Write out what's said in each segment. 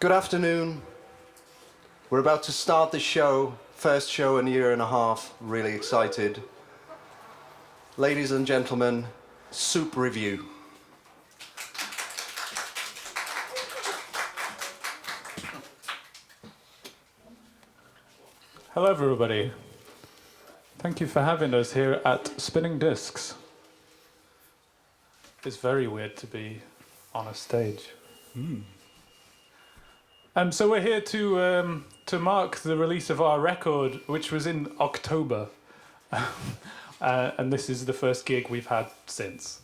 Good afternoon. We're about to start the show, first show in a year and a half. Really excited. Ladies and gentlemen, Soup Review. Hello everybody. Thank you for having us here at Spinning Discs. It's very weird to be on a stage. So we're here to mark the release of our record, which was in October. And this is the first gig we've had since,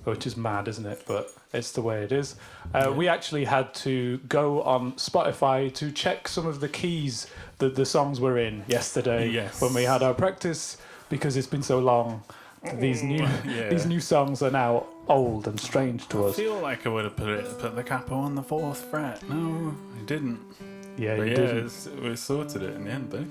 which is mad, isn't it? But it's the way it is. We actually had to go on Spotify to check some of the keys that the songs were in yesterday when we had our practice, because it's been so long. These new songs are now old and strange to us. I feel like I would have put the capo on the 4th fret. No, I didn't. Yeah, but you didn't. We sorted it in the end, though.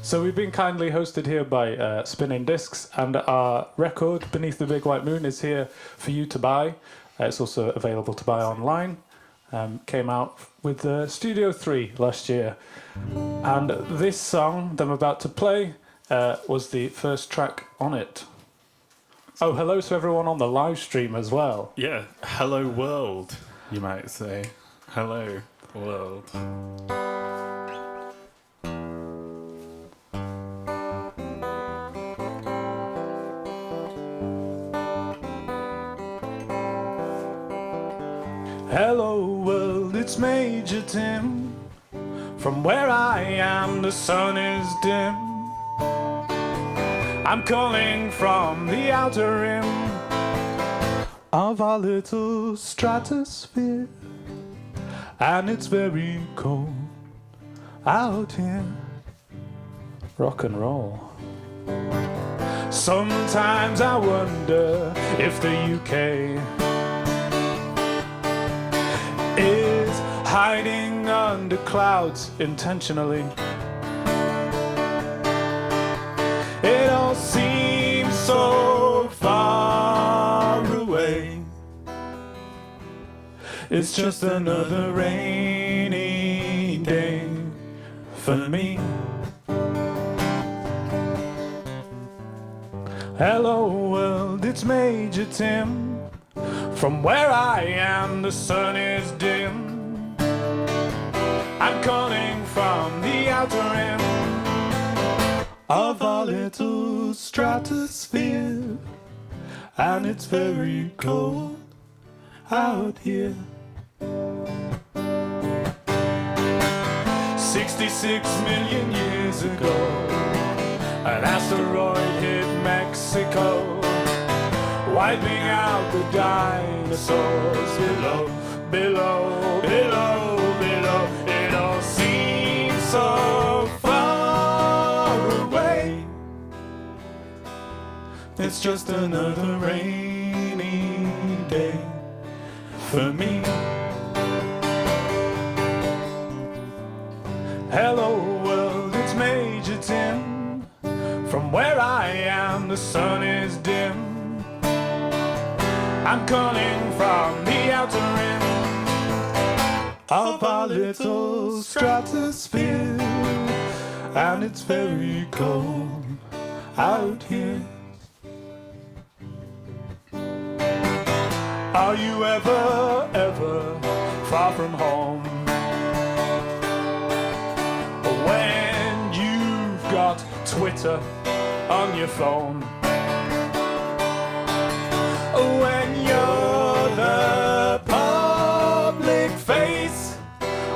So we've been kindly hosted here by Spinning Discs, and our record, Beneath the Big White Moon, is here for you to buy. It's also available to buy online. Came out with Studio 3 last year. And this song that I'm about to play was the first track on it. Oh, hello to everyone on the live stream as well. Yeah, hello world, you might say. Hello world. Hello world, it's Major Tim. From where I am, the sun is dim. I'm calling from the outer rim of our little stratosphere, and it's very cold out here. Rock and roll. Sometimes I wonder if the UK is hiding under clouds intentionally. It all seems so far away. It's just another rainy day for me. Hello world, it's Major Tim. From where I am, the sun is dim. I'm calling from the outer rim of our little stratosphere, and it's very cold out here. 66 million years ago, an asteroid hit Mexico, wiping out the dinosaurs below, below, below, below. It all seems so far away. It's just another rainy day for me. Hello world, it's Major Tim. From where I am, the sun is dim. I'm calling from the outer rim of our little stratosphere, and it's very cold out here. Are you ever far from home? When you've got Twitter on your phone? When you're the public face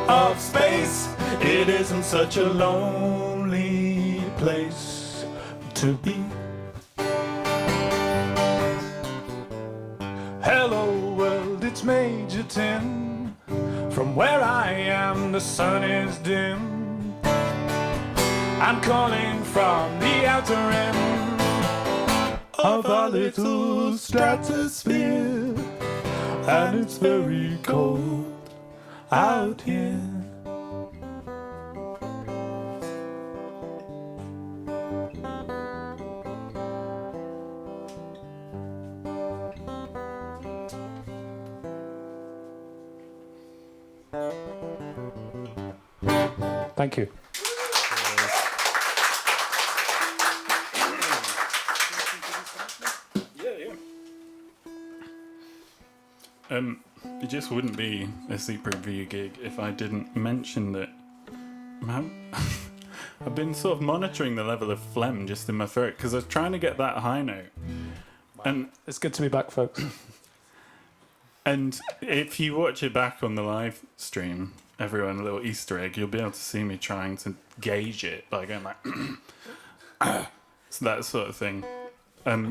of space, it isn't such a lonely place to be. Hello world, it's Major Tim. From where I am, the sun is dim. I'm calling from the outer rim of our little stratosphere, and it's very cold out here. Thank you. It just wouldn't be a super review gig if I didn't mention that I've been sort of monitoring the level of phlegm just in my throat because I was trying to get that high note. And It's good to be back, folks. And if you watch it back on the live stream, everyone, a little Easter egg, you'll be able to see me trying to gauge it by going like, so that sort of thing.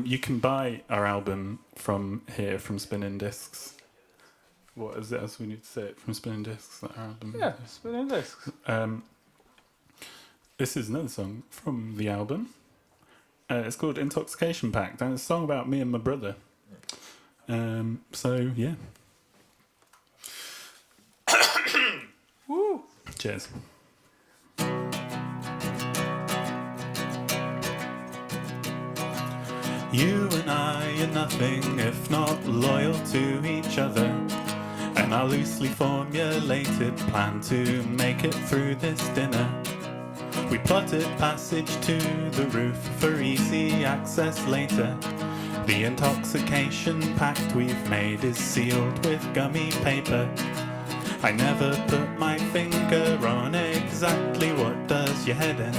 You can buy our album from here, from Spinning Discs. What is it else we need to say? From Spinning Discs, that our album. Yeah, Spinning Discs. This is another song from the album. It's called Intoxication Pact, and it's a song about me and my brother. So, yeah. Woo! Cheers. You and I are nothing if not loyal to each other, and our loosely formulated plan to make it through this dinner. We plotted passage to the roof for easy access later. The intoxication pact we've made is sealed with gummy paper. I never put my finger on exactly what does your head in.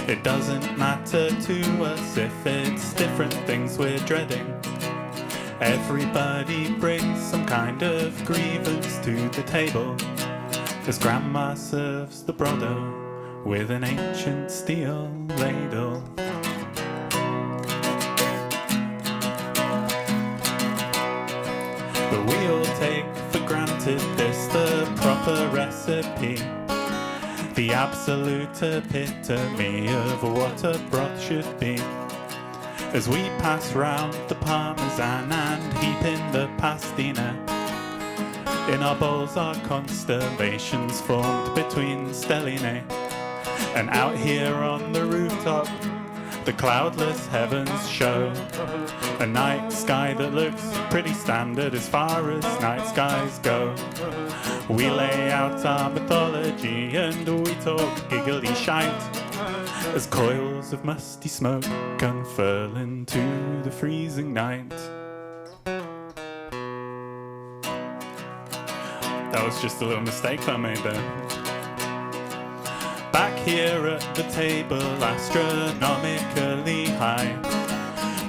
It doesn't matter to us if it's different things we're dreading. Everybody brings some kind of grievance to the table as Grandma serves the brother with an ancient steel ladle. But we all take for granted this the proper recipe, the absolute epitome of what a broth should be. As we pass round the parmesan and heap in the pastina, in our bowls are constellations formed between stelline. And out here on the rooftop, the cloudless heavens show a night sky that looks pretty standard as far as night skies go. We lay out our mythology and we talk giggly shite as coils of musty smoke unfurl into the freezing night. That was just a little mistake I made there. Back here at the table, astronomically high,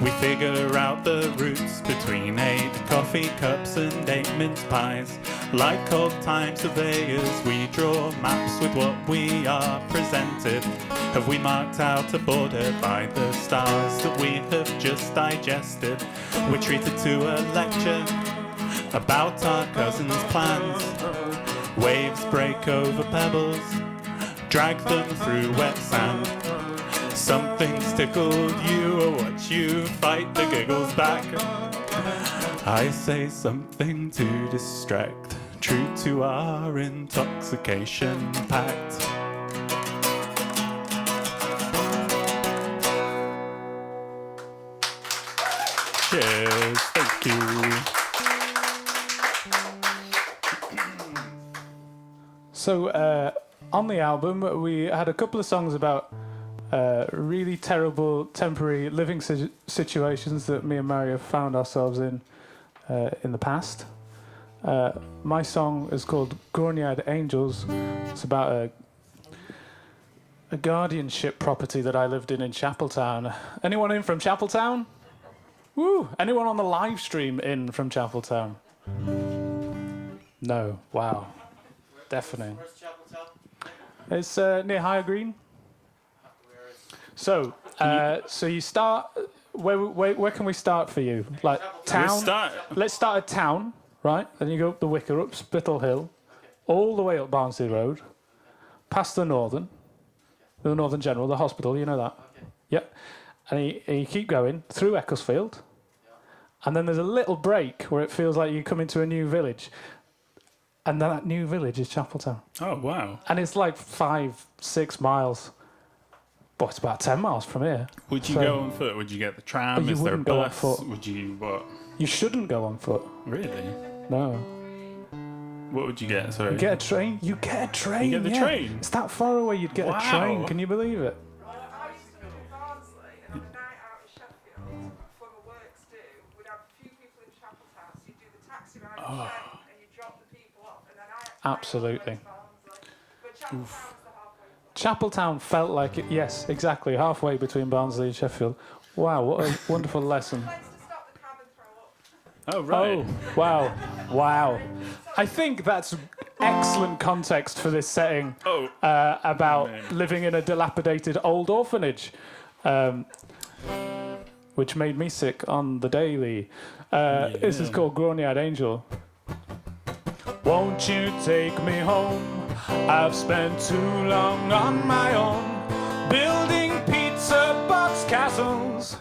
we figure out the routes between 8 coffee cups and 8 mince pies. Like old time surveyors, we draw maps with what we are presented. Have we marked out a border by the stars that we have just digested? We're treated to a lecture about our cousins' plans. Waves break over pebbles, drag them through wet sand. Something's tickled you, or watch you fight the giggles back. I say something to distract, true to our intoxication pact. Cheers, thank you. So, on the album, we had a couple of songs about really terrible temporary living situations that me and Mario found ourselves in the past. My song is called Gorniad Angels. It's about a guardianship property that I lived in Chapeltown. Anyone in from Chapeltown? Woo! Anyone on the live stream in from Chapeltown? No. Wow. Deafening. It's near Higher Green. So, so you start. Where can we start for you? Like town. Let's start at town, right? Then you go up the Wicker, up Spittle Hill, all the way up Barnsley Road, past the Northern General, the hospital. You know that. Yep. And you keep going through Ecclesfield, and then there's a little break where it feels like you come into a new village. And that new village is Chapeltown. Oh, wow. And it's like 5-6 miles. But it's about 10 miles from here. Would you go on foot? Would you get the tram? You Is there a wouldn't go on bus? foot. Would you what? You shouldn't go on foot. Really? No. What would you get? Sorry. You get a train? You get a train. You get the yeah. train? It's that far away. You'd get Wow. a train. Can you believe it? I used to live in Barnsley, and on a night out in Sheffield, when the works do, we'd have a few people in Chapeltown, so you'd do the taxi ride to Sheffield, and you'd drop the people off, and then Absolutely. But Chapeltown was the halfway point. Chapeltown felt like it. Yes, exactly. Halfway between Barnsley and Sheffield. Wow, what a wonderful lesson. Place to stop the cab and throw up. Oh, right. Oh, wow. Wow. I think that's excellent context for this setting Oh. about Man. living in a dilapidated old orphanage, which made me sick on the daily. This is called Grown-Eyed Angel. Won't you take me home? I've spent too long on my own, building pizza box castles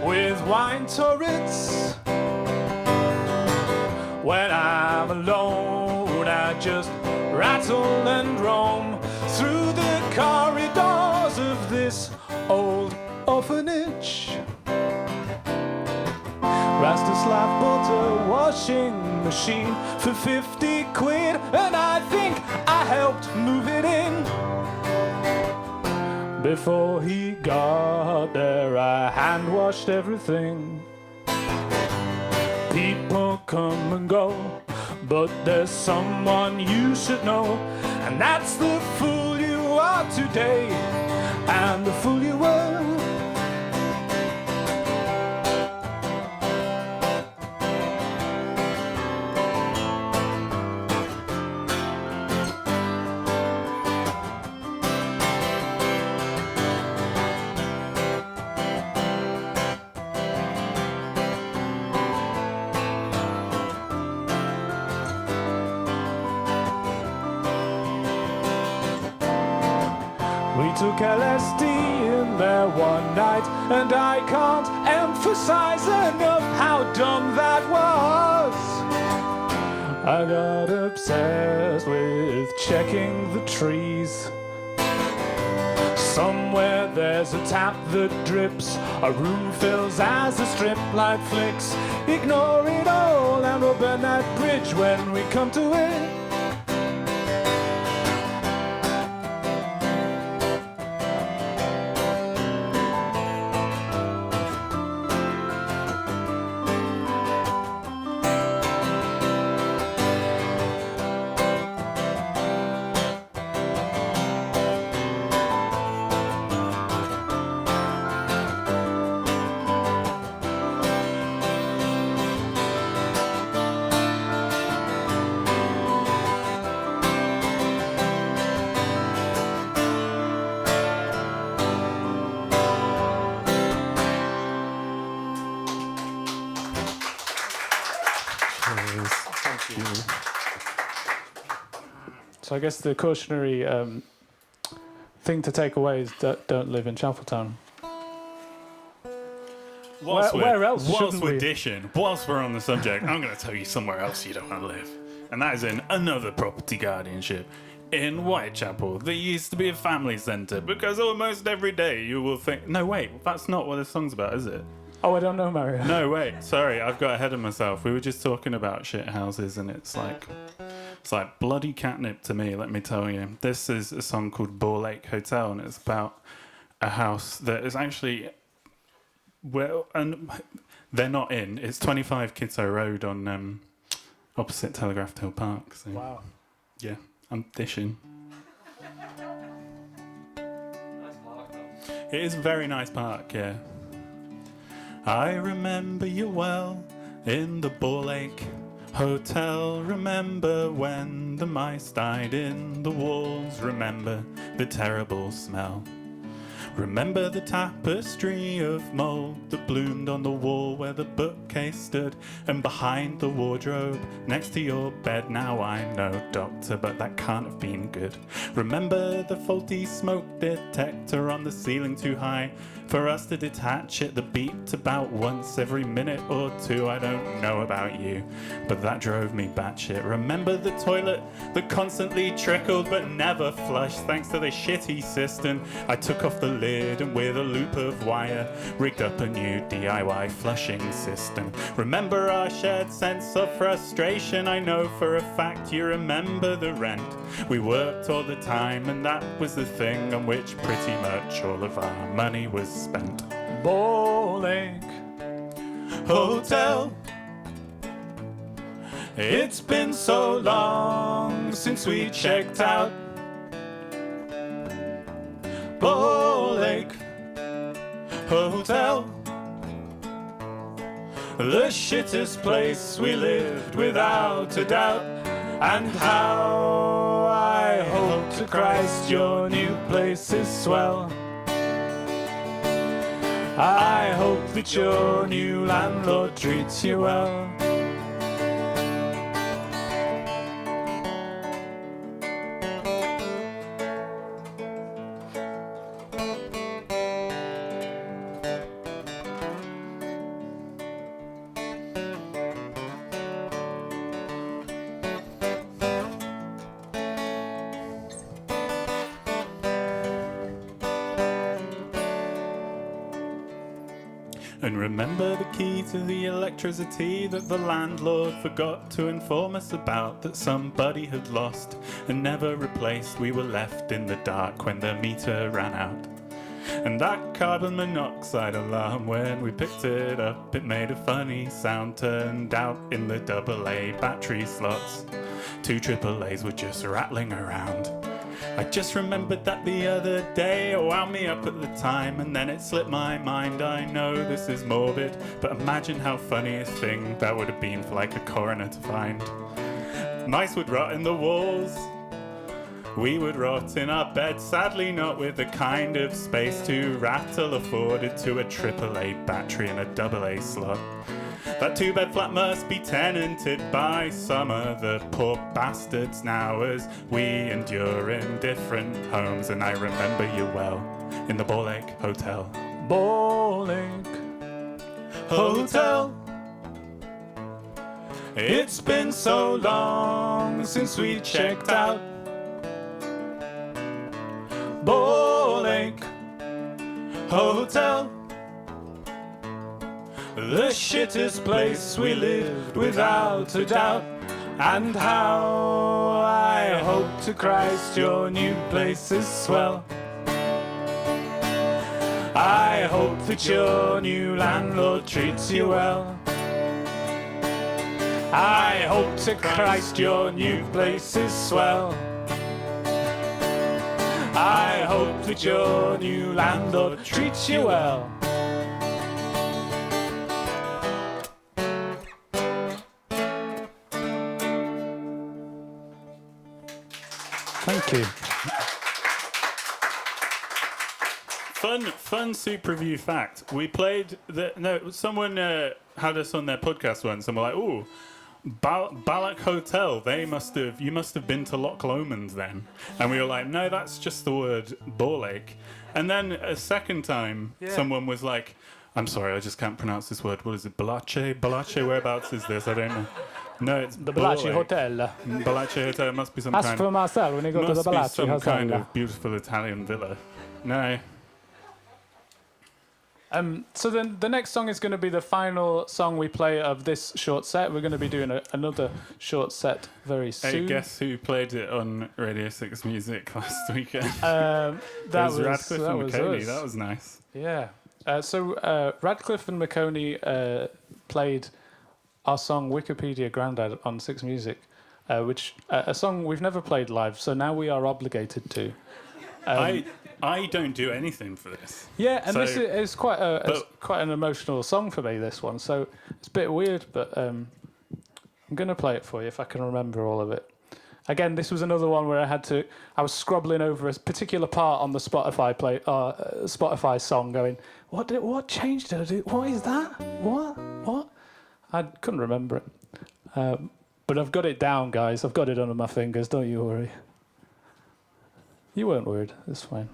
with wine turrets. When I'm alone, I just rattle and roam through the corridors of this old orphanage. Rastislav bought a washing machine for 50 quid, and I think I helped move it in. Before he got there, I hand washed everything. People come and go, but there's someone you should know, and that's the fool you are today, and the fool you were. We took LSD in there one night, and I can't emphasize enough how dumb that was. I got obsessed with checking the trees. Somewhere there's a tap that drips, a room fills as the strip light flicks. Ignore it all and we'll burn that bridge when we come to it. So I guess the cautionary thing to take away is don't live in Chapeltown. Where else whilst shouldn't we're we? dishing, whilst we're on the subject, I'm going to tell you somewhere else you don't want to live. And that is in another property guardianship. In Whitechapel, there used to be a family centre, because almost every day you will think, no, wait, that's not what this song's about, is it? Oh, I don't know, Mario. No, wait, sorry, I've got ahead of myself. We were just talking about shit houses, and it's like bloody catnip to me, let me tell you. This is a song called Ball Lake Hotel, and it's about a house that is actually, well, and they're not in. It's 25 Kitto Road on opposite Telegraph Hill Park. So, Wow. yeah, I'm dishing. It is a very nice park, yeah. I remember you well in the Ball Lake Hotel. Remember when the mice died in the walls. Remember the terrible smell. Remember the tapestry of mould that bloomed on the wall where the bookcase stood, and behind the wardrobe next to your bed. Now I'm no doctor, but that can't have been good. Remember the faulty smoke detector on the ceiling too high for us to detach it that beeped about once every minute or two. I don't know about you, but that drove me batshit. Remember the toilet that constantly trickled but never flushed thanks to the shitty cistern I took off the lid and with a loop of wire rigged up a new DIY flushing system. Remember our shared sense of frustration? I know for a fact you remember the rent. We worked all the time and that was the thing on which pretty much all of our money was spent. Bowling Hotel. It's been so long since we checked out. Lake Hotel, the shittest place we lived without a doubt. And how I hope to Christ your new place is swell. I hope that your new landlord treats you well. And remember the key to the electricity that the landlord forgot to inform us about, that somebody had lost and never replaced. We were left in the dark when the meter ran out. And that carbon monoxide alarm, when we picked it up, it made a funny sound. Turned out in the AA battery slots, 2 AAAs were just rattling around. I just remembered that the other day. It wound me up at the time and then it slipped my mind. I know this is morbid, but imagine how funny a thing that would have been for like a coroner to find. Mice would rot in the walls, we would rot in our beds, sadly not with the kind of space to rattle afforded to a AAA battery in a AA slot. That 2-bed flat must be tenanted by some of the poor bastards now, as we endure in different homes. And I remember you well in the Lake Hotel. Bowling Hotel. It's been so long since we checked out. Lake Hotel, the shittest place we lived without a doubt. And how I hope to Christ your new place is swell. I hope that your new landlord treats you well. I hope to Christ your new place is swell. I hope that your new landlord treats you well. Thank you. Fun super review fact. We played someone had us on their podcast once and we're like, ooh, Ballock Hotel, you must have been to Loch Lomond then. And we were like, no, that's just the word Lake. And then a second time, someone was like, I'm sorry, I just can't pronounce this word. What is it? Balace? Whereabouts is this? I don't know. No, it's The Balaci Hotel. Balace Hotel. It must be some Ask kind for Marcel when you go to the must be Balaci some Hotel. kind of beautiful Italian villa. No. So then the next song is going to be the final song we play of this short set. We're going to be doing another short set very soon. Hey, guess who played it on Radio 6 Music last weekend? That was Radcliffe and McConey. us. That was nice. Yeah. So Radcliffe and McConey played our song Wikipedia Grandad on 6 Music, which a song we've never played live, so now we are obligated to. I don't do anything for this. Yeah, and So- this is quite an emotional song for me, this one, so it's a bit weird, but I'm going to play it for you if I can remember all of it. Again, this was another one where I was scrobbling over a particular part on the Spotify song going, what change did I do? What is that? What? I couldn't remember it. But I've got it down, guys. I've got it under my fingers, don't you worry. You weren't worried, it's fine.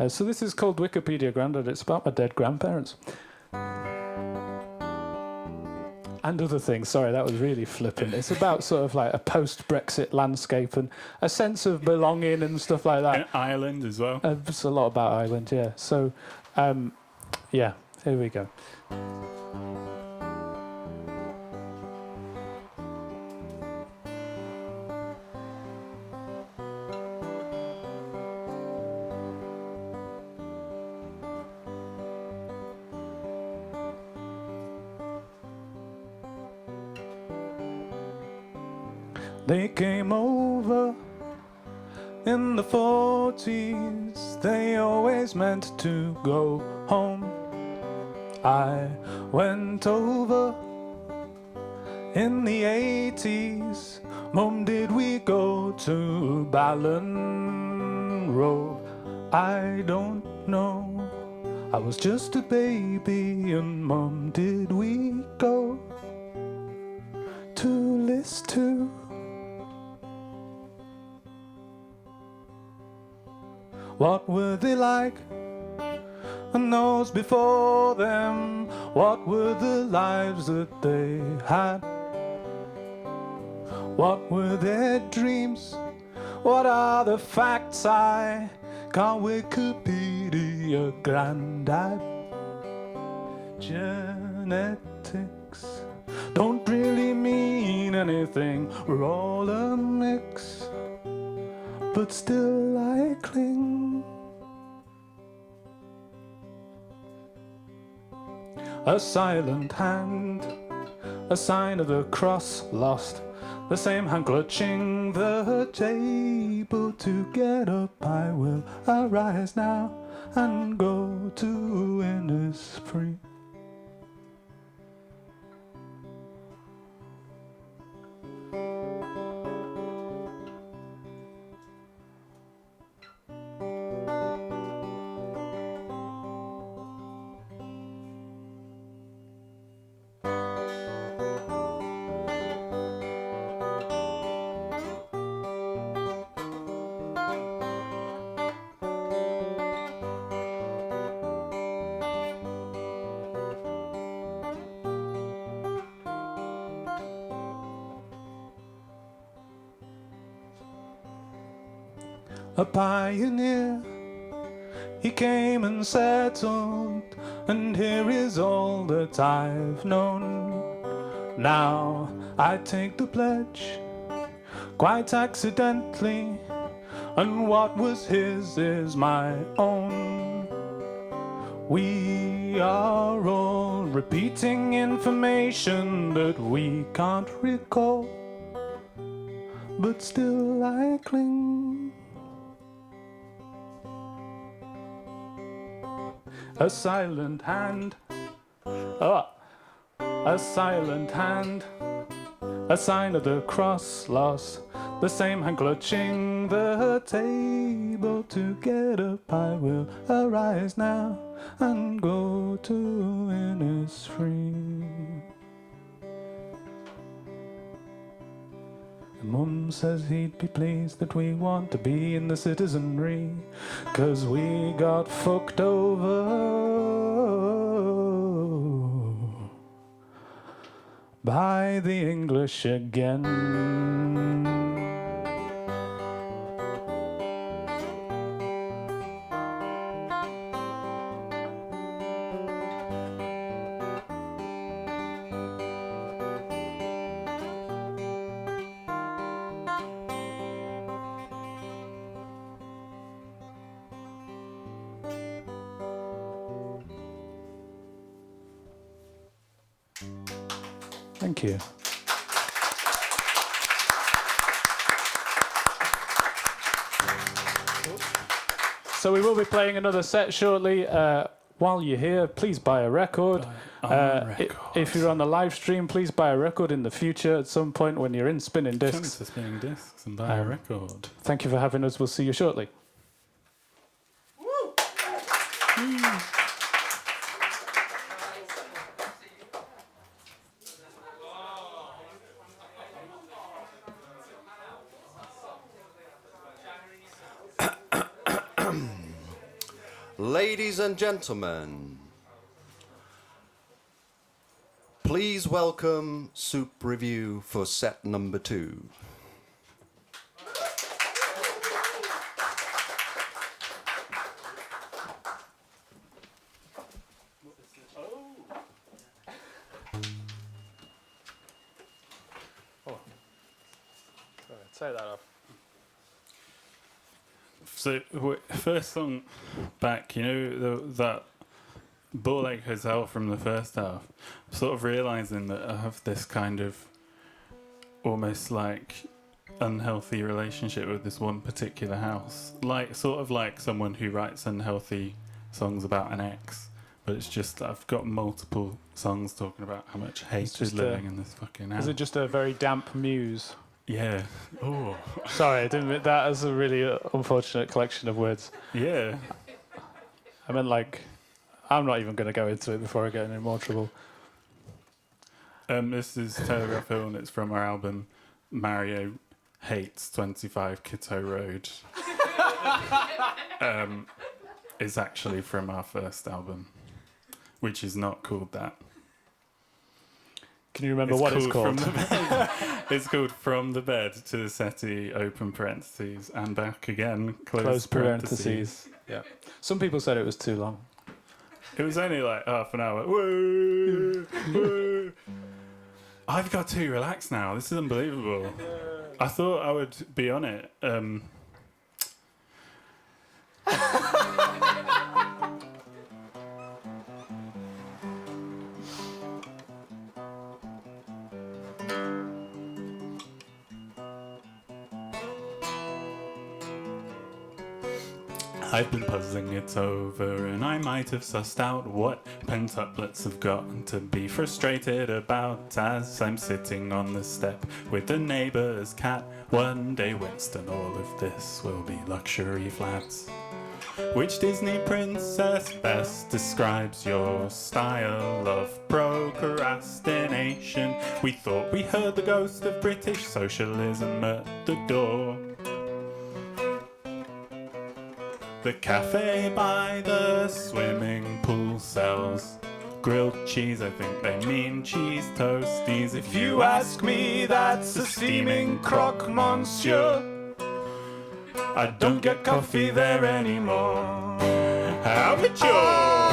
So this is called Wikipedia Grandad. It's about my dead grandparents. and other things. Sorry, that was really flippant. It's about sort of like a post-Brexit landscape and a sense of belonging and stuff like that. In Ireland as well. It's a lot about Ireland, yeah. So, yeah, here we go. They came over in the 40s. They always meant to go home. I went over in the 80s. Mum, did we go to Ballinrobe? I don't know. I was just a baby. And Mum, did we go to List 2? What were they like? And those before them, what were the lives that they had? What were their dreams? What are the facts? I can't Wikipedia, Grandad. Genetics don't really mean anything. We're all a mix, but still I cling. A silent hand, a sign of the cross lost. The same hand clutching the table. To get up I will arise now and go to Innisfree. A pioneer, he came and settled, and here is all that I've known. Now I take the pledge, quite accidentally, and what was his is my own. We are all repeating information that we can't recall, but still I cling. A silent hand, a silent hand, a sign of the cross lost. The same hand clutching the table. To get up I will arise now and go to Innisfree. Mum says he'd be pleased that we want to be in the citizenry, 'cause we got fucked over by the English again. Thank you. So we will be playing another set shortly. While you're here, please buy a record. If you're on the live stream, please buy a record in the future at some point when you're in Spinning Turn Discs. to Spinning Discs and buy a record. Thank you for having us. We'll see you shortly. Ladies and gentlemen, Please welcome Soup Review for set number 2. Take that off. So, first song back, you know, that Ball Ache Hotel from the first half, sort of realising that I have this kind of almost like unhealthy relationship with this one particular house. Like, sort of like someone who writes unhealthy songs about an ex, but it's just I've got multiple songs talking about how much hate is living in this fucking house. Is it just a very damp muse? Yeah. Oh. Sorry, I didn't mean that as a really unfortunate collection of words. Yeah. I meant like, I'm not even going to go into it before I get in more trouble. This is Telegraph Hill, and it's from our album Mario Hates 25 Kitto Road. It's actually from our first album, which is not called that. Can you remember what it's called? It's called From the Bed to the Settee, open parentheses, and back again, Close parentheses. Yeah. Some people said it was too long. It was only like half an hour. Woo, woo. I've got to relax now. This is unbelievable. I thought I would be on it. I've been puzzling it over, and I might have sussed out what pentaplets have got to be frustrated about as I'm sitting on the step with the neighbour's cat. One day, Winston, all of this will be luxury flats. Which Disney princess best describes your style of procrastination? We thought we heard the ghost of British socialism at the door. The cafe by the swimming pool sells grilled cheese, I think they mean cheese toasties. If you ask me, that's a steaming croque monsieur. I don't get coffee there anymore. How mature!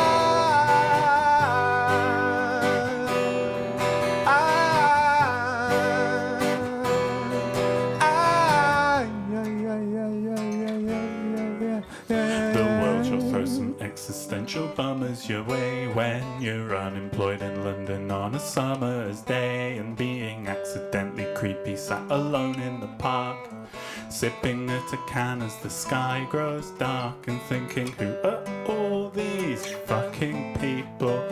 Existential bummers your way when you're unemployed in London on a summer's day, and being accidentally creepy sat alone in the park, sipping at a can as the sky grows dark, and thinking, who are all these fucking people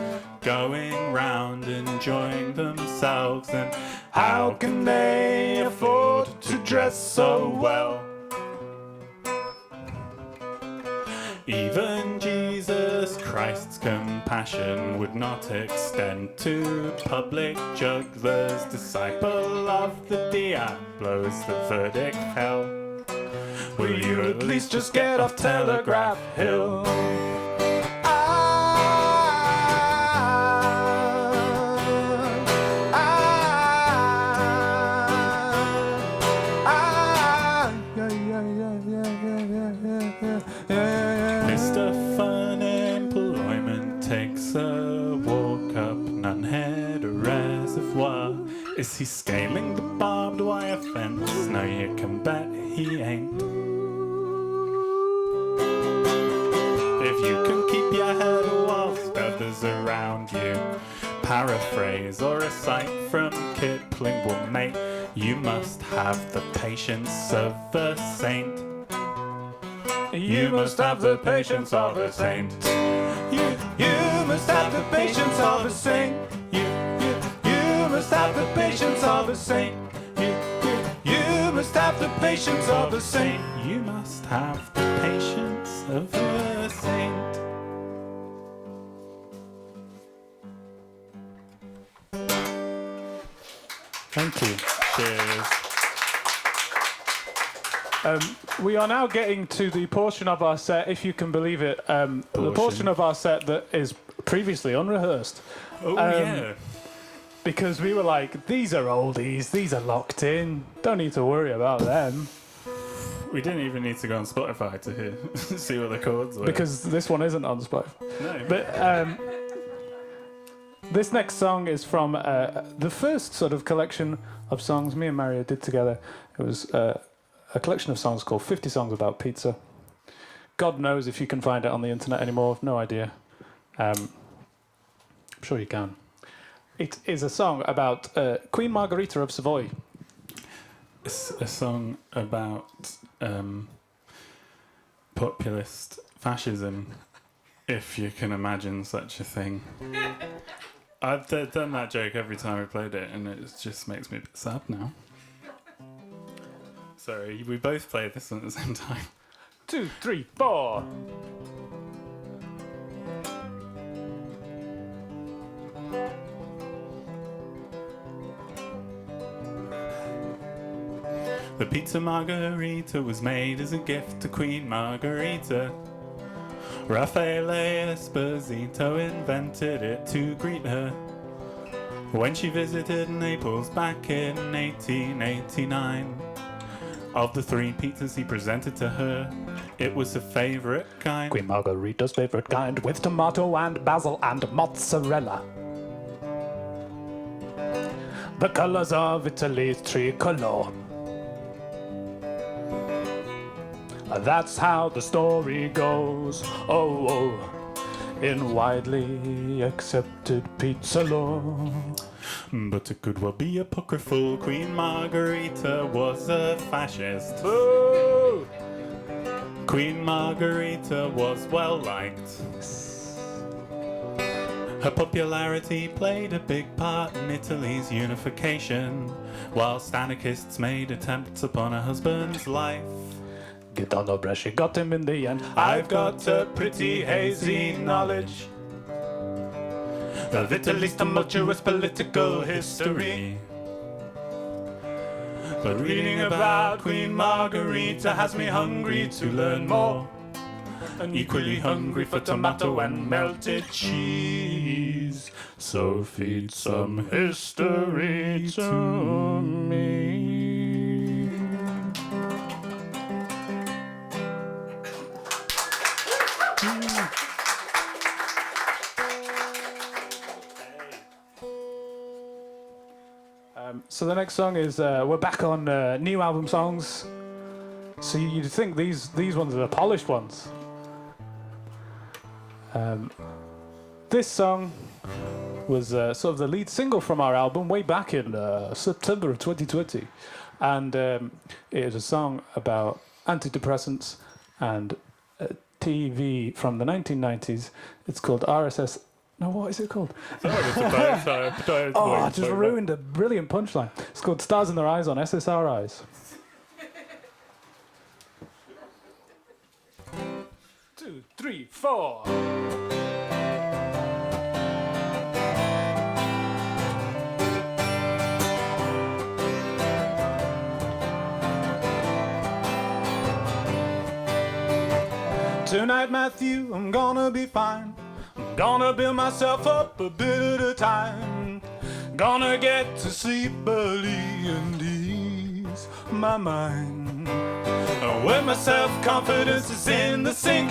going round enjoying themselves, and how can they afford to dress so well? Even Jesus Christ's compassion would not extend to public jugglers. Disciple of the Diablo is the verdict hell. Will you at least just get off Telegraph Hill? Mr. Fun Employment takes a walk up Nunhead Reservoir. Is he scaling the barbed wire fence? No, you can bet he ain't. If you can keep your head whilst others around you paraphrase or recite from Kipling, well mate, you must have the patience of a saint. You must have the patience of a saint. You must have the patience of a saint. You must have the patience of a saint. You must have the patience of a saint. You must have the patience of a saint. Thank you. Cheers. We are now getting to the portion of our set, if you can believe it, the portion of our set that is previously unrehearsed. Oh, yeah. because we were like, these are oldies, these are locked in, don't need to worry about them. We didn't even need to go on Spotify to hear, see what the chords were. Because this one isn't on Spotify. No. But this next song is from the first sort of collection of songs me and Mario did together. It was a collection of songs called 50 Songs About Pizza. God knows if you can find it on the internet anymore. No idea. I'm sure you can. It is a song about Queen Margherita of Savoy. It's a song about populist fascism, if you can imagine such a thing. I've done that joke every time we played it, and it just makes me a bit sad now. Sorry, we both played this one at the same time. 2, 3, 4. The pizza margherita was made as a gift to Queen Margherita. Raffaele Esposito invented it to greet her when she visited Naples back in 1889. Of the 3 pizzas he presented to her, it was her favourite kind. Queen Margherita's favourite kind, with tomato and basil and mozzarella. The colours of Italy's tricolour. That's how the story goes. Oh, oh, in widely accepted pizza lore. But it could well be apocryphal. Queen Margherita was a fascist. Boo! Queen Margherita was well liked. Her popularity played a big part in Italy's unification, whilst anarchists made attempts upon her husband's life. Get on the brush, she got him in the end. I've got a pretty hazy knowledge of Italy's tumultuous political history. But reading about Queen Margherita has me hungry to learn more, And equally hungry for tomato and melted cheese. So feed some history to me. So the next song is we're back on new album songs. So you'd think these ones are the polished ones. This song was sort of the lead single from our album way back in September of 2020, and it is a song about antidepressants and TV from the 1990s. It's called RSS. No, what is it called? Oh, I just ruined a brilliant punchline. It's called Stars in Their Eyes on SSRIs. 2, 3, 4. Tonight, Matthew, I'm gonna be fine. I'm gonna build myself up a bit at a time. Gonna get to sleep early and ease my mind. When my self-confidence is in the sink,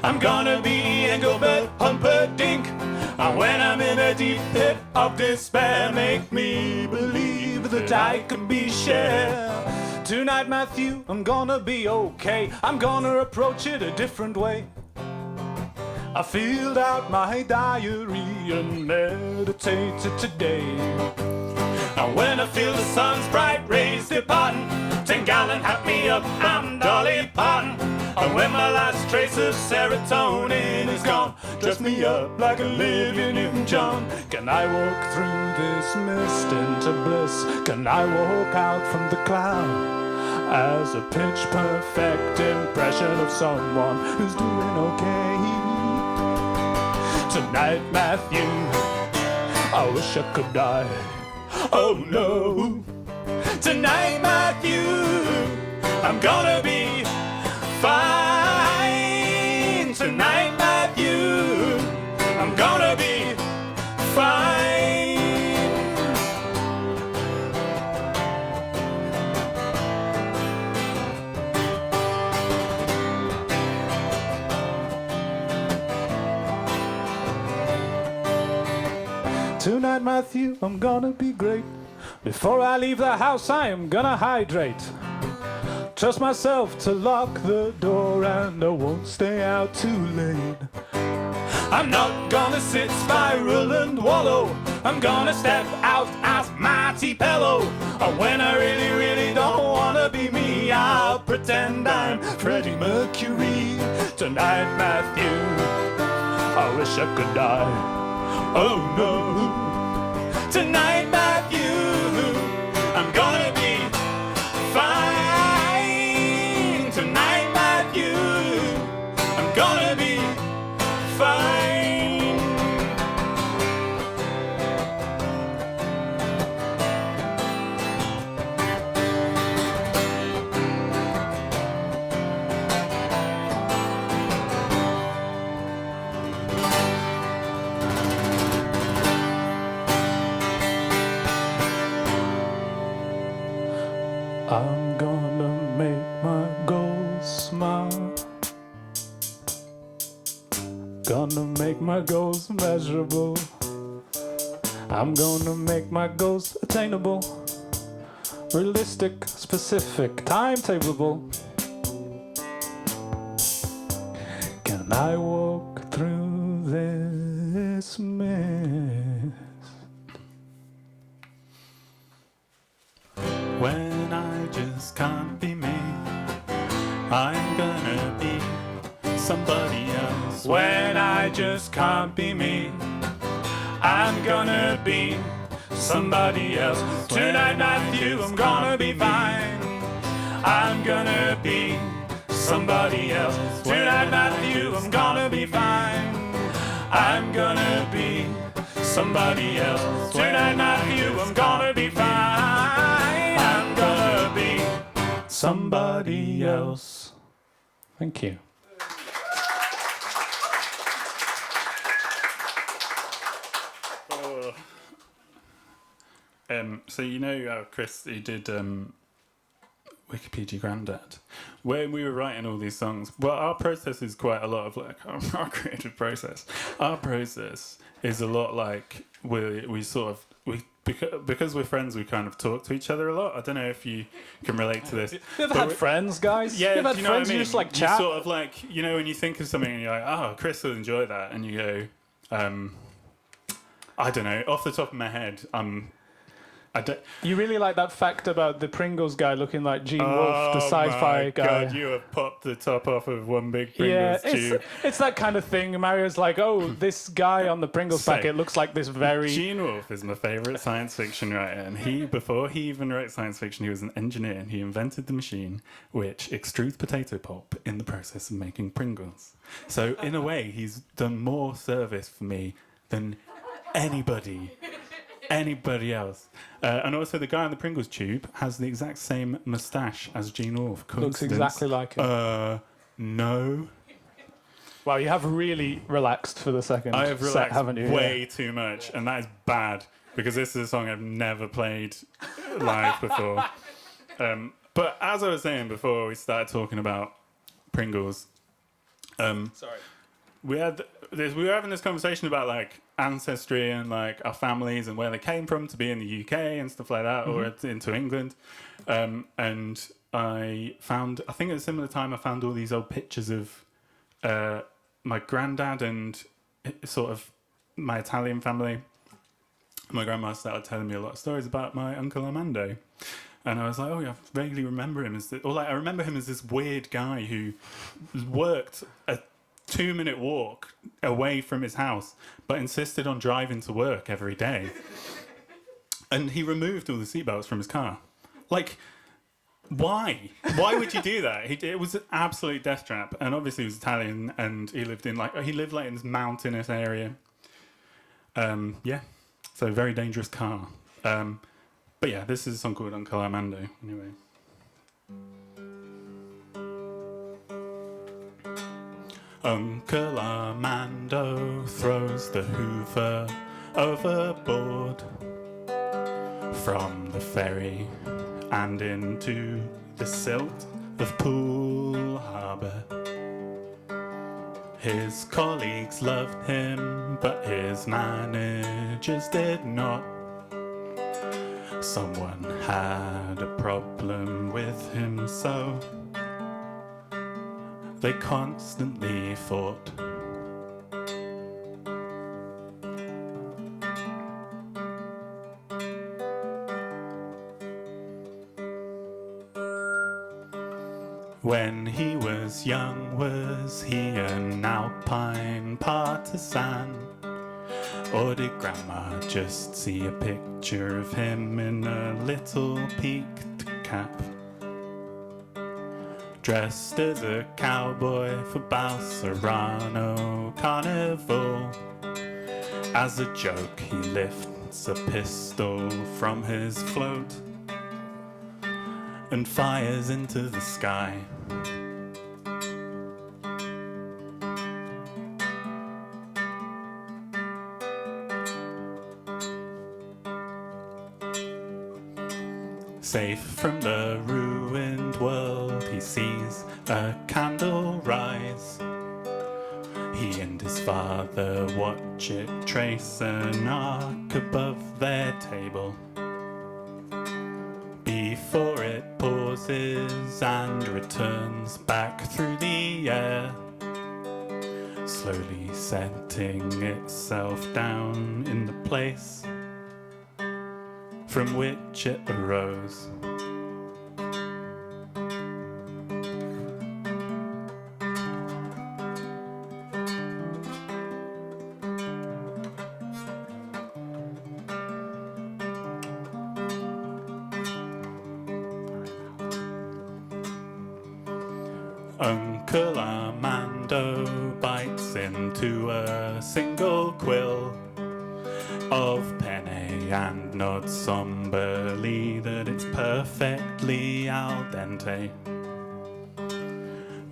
I'm gonna be Engelbert Humperdinck. And when I'm in a deep pit of despair, make me believe that I can be Cher. Tonight, Matthew, I'm gonna be okay. I'm gonna approach it a different way. I filled out my diary and meditated today. And when I feel the sun's bright rays departing, 10-gallon hat me up, I'm Dolly Parton. And when my last trace of serotonin is gone, dress me up like Olivia Newton-John. Can I walk through this mist into bliss? Can I walk out from the cloud as a pitch-perfect impression of someone who's doing okay? Tonight, Matthew, I wish I could die. Oh no. Tonight, Matthew, I'm gonna be fine. Tonight, Matthew, I'm gonna be fine. Tonight, Matthew, I'm gonna be great. Before I leave the house, I am gonna hydrate. Trust myself to lock the door, and I won't stay out too late. I'm not gonna sit, spiral and wallow. I'm gonna step out as Marty Pello. Or when I really, really don't wanna be me, I'll pretend I'm Freddie Mercury. Tonight, Matthew, I wish I could die. Oh no. Tonight, Matthew, I'm gonna be fine. Tonight, Matthew, I'm gonna be fine. I'm gonna make my goals smile. Gonna make my goals measurable. I'm gonna make my goals attainable. Realistic, specific, timetableable. Can I walk through this mist? When I just can't be me, I'm gonna be somebody else. When I just can't be me, I'm gonna be somebody else. Tonight, Matthew, I'm gonna be fine. I'm gonna be somebody else. Tonight, Matthew, I'm gonna be fine. I'm gonna be somebody else. Tonight, Matthew, I'm gonna be fine. I'm gonna be somebody else. Thank you. So you know, Chris, he did Wikipedia Grandad. When we were writing all these songs, well, our process is quite a lot of like our creative process. Our process is a lot like we sort of because we're friends, we kind of talk to each other a lot. I don't know if you can relate to this. You've had friends, guys? Yeah, You've had do you know friends what I mean? you just like You chat? sort of like, you know, when you think of something and you're like, oh, Chris will enjoy that, and you go, I don't know, off the top of my head, I don't. You really like that fact about the Pringles guy looking like Gene Wolfe, the sci-fi guy. God, you have popped the top off of one big Yeah, Pringles tube. it's that kind of thing. Mario's like, oh, this guy on the Pringles So, packet looks like this very... Gene Wolfe is my favourite science fiction writer, and before he even wrote science fiction, he was an engineer, and he invented the machine which extrudes potato pulp in the process of making Pringles. So in a way, he's done more service for me than anybody else. And also, the guy on the Pringles tube has the exact same moustache as Gene Wolfe. Looks exactly like him. No. Wow, you have really relaxed for the second I have set, relaxed haven't you? way too much, and that is bad, because this is a song I've never played live before. But as I was saying before we started talking about Pringles, Sorry. we were having this conversation about like ancestry and like our families and where they came from to be in the UK and stuff like that, or into England. And I think at a similar time, I found all these old pictures of my granddad and sort of my Italian family. My grandma started telling me a lot of stories about my Uncle Armando. And I was like, oh yeah, I vaguely remember him as I remember him as this weird guy who worked a 2-minute walk away from his house, but insisted on driving to work every day. And he removed all the seatbelts from his car. Like, why? Why would you do that? It was an absolute death trap. And obviously he was Italian, and he lived in this mountainous area. Yeah. So very dangerous car. But yeah, this is a song called Uncle Armando. Anyway. Uncle Armando throws the Hoover overboard from the ferry and into the silt of Poole Harbour. His colleagues loved him, but his managers did not. Someone had a problem with him, so they constantly fought. When he was young, was he an Alpine partisan? Or did Grandma just see a picture of him in a little peaked cap? Dressed as a cowboy for Balserano Carnival. As a joke, he lifts a pistol from his float and fires into the sky. Safe from the ruined world, he sees a candle rise. He and his father watch it trace an arc above their table before it pauses and returns back through the air, slowly setting itself down in the place from which it arose. Uncle Armando bites into a single quill of penne and nods somberly that it's perfectly al dente.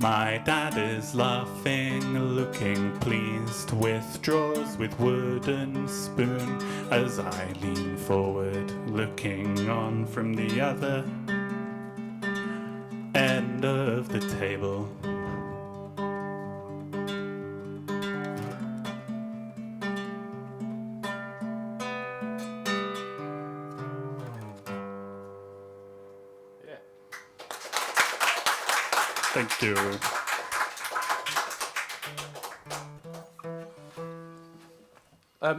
My dad is laughing, looking pleased, withdraws with wooden spoon as I lean forward, looking on from the other end of the table. Thank you.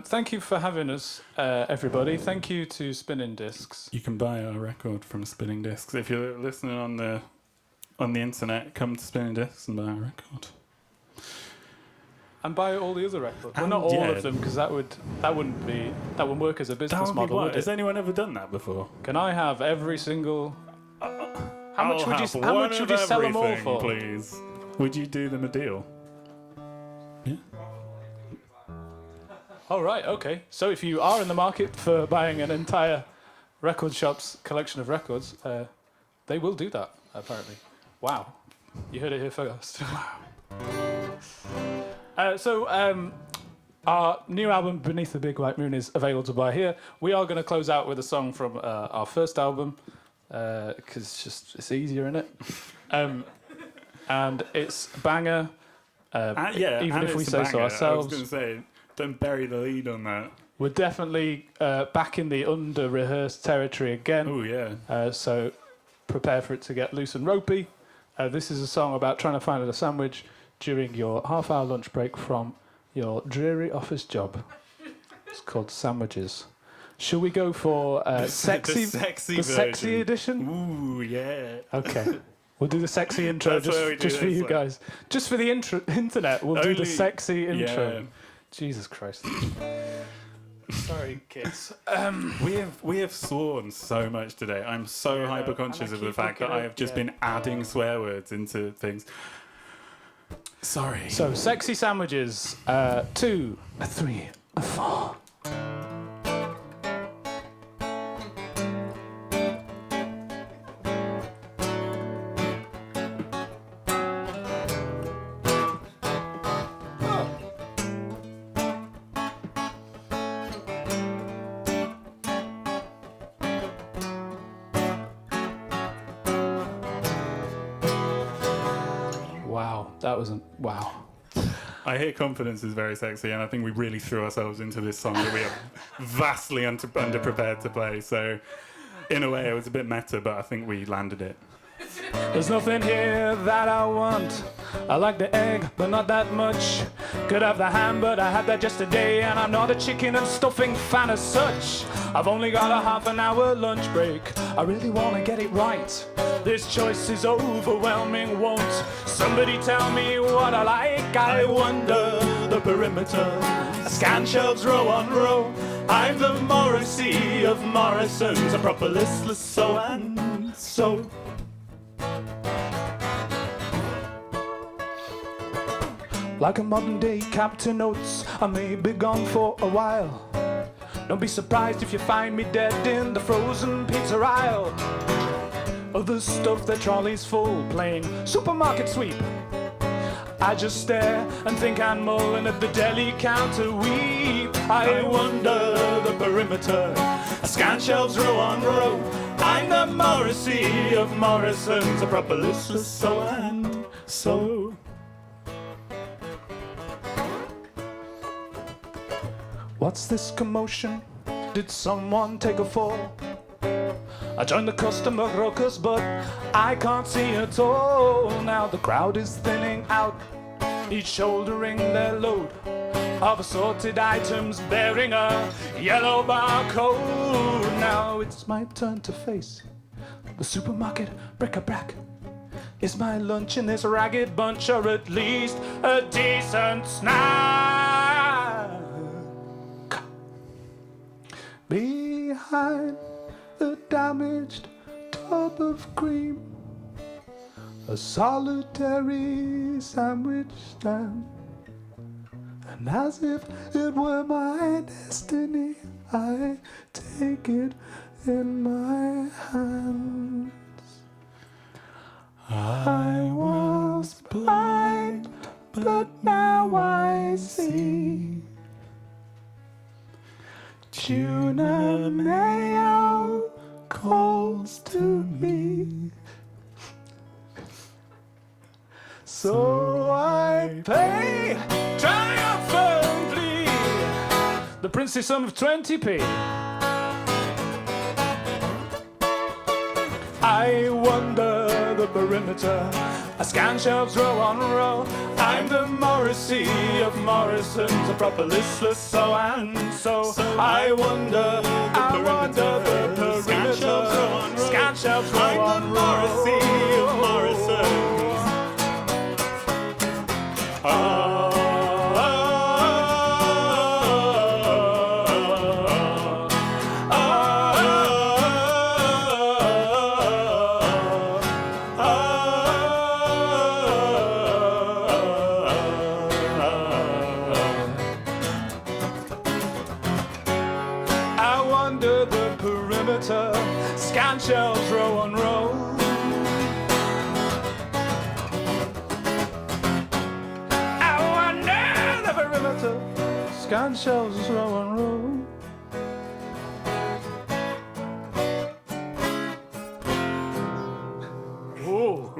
Thank you for having us, everybody. Thank you to Spinning Discs. You can buy our record from Spinning Discs. If you're listening on the internet, come to Spinning Discs and buy our record. And buy all the other records. Well, And not all yeah. of them, because that wouldn't work as a business That would be model, wild. would Has it? anyone ever done that before? Can I have every single? How much would you How sell them all for? Please. Would you do them a deal? Yeah. Oh, right, okay. So if you are in the market for buying an entire record shop's collection of records, they will do that, apparently. Wow. You heard it here first. Our new album, Beneath the Big White Moon, is available to buy here. We are going to close out with a song from our first album, because it's easier, innit? And it's a banger, even if we say so ourselves. I was going to say, don't bury the lead on that. We're definitely back in the under-rehearsed territory again. Oh, yeah. So prepare for it to get loose and ropey. This is a song about trying to find a sandwich during your half-hour lunch break from your dreary office job. It's called Sandwiches. Shall we go for sexy, the sexy edition? Ooh, yeah. Okay. We'll do the sexy intro That's where we do just for this you one. guys. Just for the internet, we'll do Only- the sexy intro. Yeah. Jesus Christ. Sorry, kids. We have sworn so much today. I'm so hyper conscious and I of the keep fact that fucking I have up, just yeah. been adding swear words into things. Sorry. So, sexy sandwiches. 2, 3, 4. Wow, that was wow. I hear confidence is very sexy, and I think we really threw ourselves into this song that we are vastly underprepared to play. So, in a way, it was a bit meta, but I think we landed it. There's nothing here that I want. I like the egg, but not that much. Could have the ham, but I had that yesterday, and I'm not a chicken and stuffing fan as such. I've only got a half an hour lunch break. I really want to get it right. This choice is overwhelming. Won't somebody tell me what I like? I wander the perimeter. I scan shelves row on row. I'm the Morrissey of Morrison's, a proper listless so and so. Like a modern day Captain Oates, I may be gone for a while. Don't be surprised if you find me dead in the frozen pizza aisle. Of the stuff that trolley's full, playing supermarket sweep. I just stare and think I'm mulling at the deli counter weep. I wander the perimeter, I scan shelves row on row. I'm the Morrissey of Morrison's, a proper listless so and so. What's this commotion? Did someone take a fall? I joined the customer ruckus, but I can't see at all. Now the crowd is thinning out, each shouldering their load of assorted items bearing a yellow barcode. Now it's my turn to face the supermarket bric-a-brac. Is my lunch in this ragged bunch, or at least a decent snack? Behind the damaged tub of cream, a solitary sandwich stand, and as if it were my destiny, I take it in my hands. I was blind, but now I see. Tuna mayo calls to me, so I pay triumphantly the princely sum of 20p. I wander the perimeter, I scan shelves row on row. I'm the Morrissey of Morrison's, a proper listless so and so. I wander the perimeter, scan shelves row on row. I'm the Morrissey of Morrison's. Scan shelves row on row. I wander the perimeter, scan shelves row on row. Oh.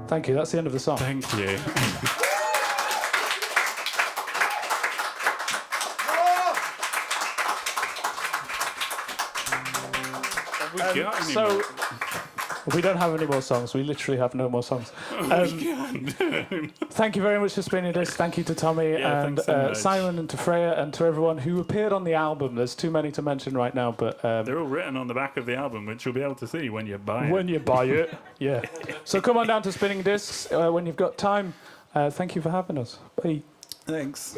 Thank you, that's the end of the song. Thank you. So we don't have any more songs. We literally have no more songs. Thank you very much for spinning this. Thank you to Tommy and so Simon and to Freya and to everyone who appeared on the album. There's too many to mention right now, but they're all written on the back of the album, which you'll be able to see when you buy it. When you buy it, yeah. So come on down to Spinning Discs when you've got time. Thank you for having us. Bye. Thanks.